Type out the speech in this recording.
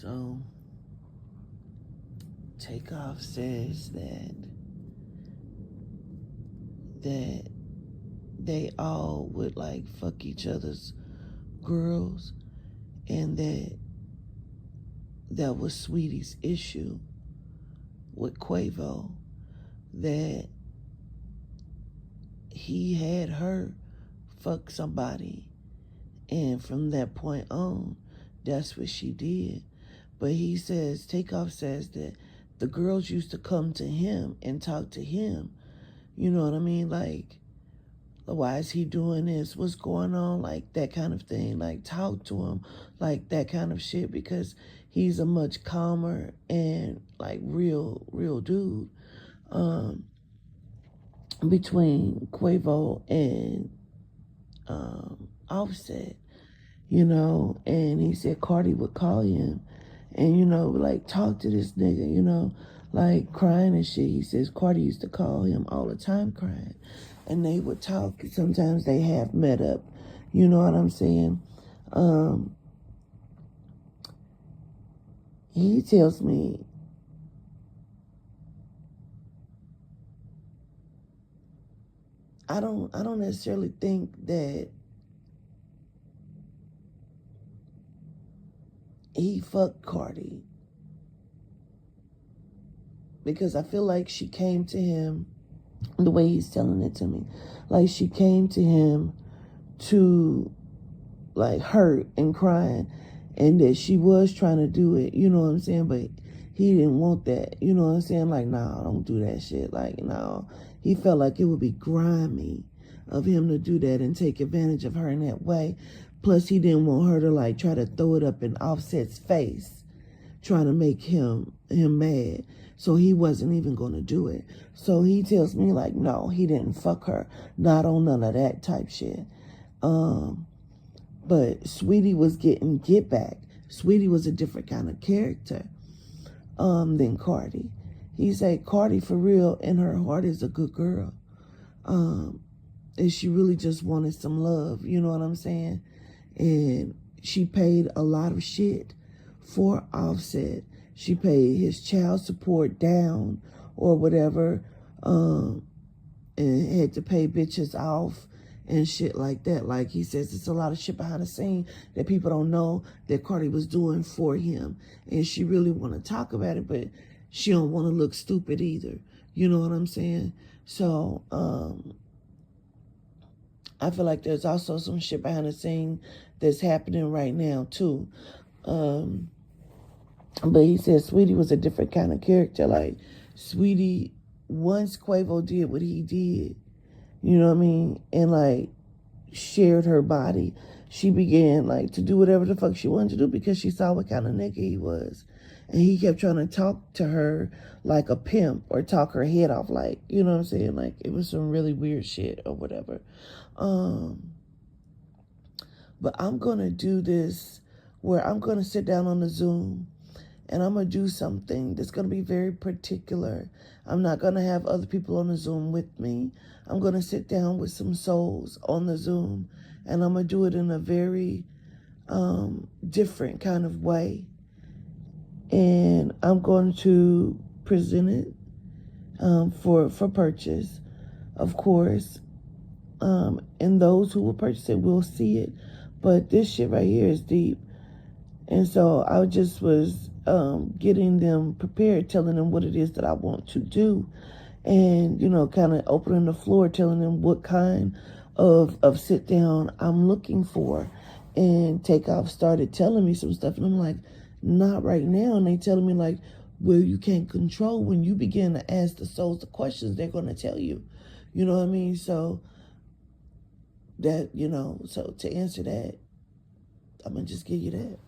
So, Takeoff says that they all would like fuck each other's girls, and that was Sweetie's issue with Quavo, that he had her fuck somebody, and from that point on, that's what she did. But he says, Takeoff says that the girls used to come to him and talk to him. You know what I mean? Like, why is he doing this? What's going on? Like, that kind of thing. Like, talk to him. Like, that kind of shit. Because he's a much calmer and, like, real dude. Between Quavo and Offset, you know. And he said Cardi would call him and, you know, like, talk to this nigga, you know, like, crying and shit. He says Cardi used to call him all the time crying. And they would talk. Sometimes they have met up. You know what I'm saying? He tells me, I don't necessarily think that he fucked Cardi, because I feel like she came to him, the way he's telling it to me, like she came to him to, like, hurt and crying, and that she was trying to do it, you know what I'm saying, but he didn't want that, you know what I'm saying, like, nah, don't do that shit, like, no. He felt like it would be grimy of him to do that and take advantage of her in that way. Plus, he didn't want her to, like, try to throw it up in Offset's face, trying to make him mad. So he wasn't even going to do it. So he tells me, like, no, he didn't fuck her. Not on none of that type shit. But Sweetie was getting get back. Sweetie was a different kind of character than Cardi. He said Cardi, for real, in her heart, is a good girl. And she really just wanted some love, you know what I'm saying? And she paid a lot of shit for Offset. She paid his child support down or whatever, and had to pay bitches off and shit like that. Like, he says it's a lot of shit behind the scene that people don't know that Cardi was doing for him. And she really want to talk about it, but she don't want to look stupid either. You know what I'm saying? So, I feel like there's also some shit behind the scene that's happening right now, too. But he said Sweetie was a different kind of character. Like, Sweetie, once Quavo did what he did, you know what I mean, and, like, shared her body, she began, like, to do whatever the fuck she wanted to do because she saw what kind of nigga he was. And he kept trying to talk to her like a pimp or talk her head off, like, you know what I'm saying? Like, it was some really weird shit or whatever. But I'm going to do this where I'm going to sit down on the Zoom and I'm going to do something that's going to be very particular. I'm not going to have other people on the Zoom with me. I'm going to sit down with some souls on the Zoom, and I'm going to do it in a very different kind of way. And I'm going to present it for purchase, of course. And those who will purchase it will see it. But this shit right here is deep. And so I just was getting them prepared, telling them what it is that I want to do. And, you know, kind of opening the floor, telling them what kind of sit down I'm looking for. And Takeoff started telling me some stuff. And I'm like, not right now. And they telling me, like, well, you can't control. When you begin to ask the souls the questions, they're going to tell you. You know what I mean? So that, you know, so to answer that, I'm going to just give you that.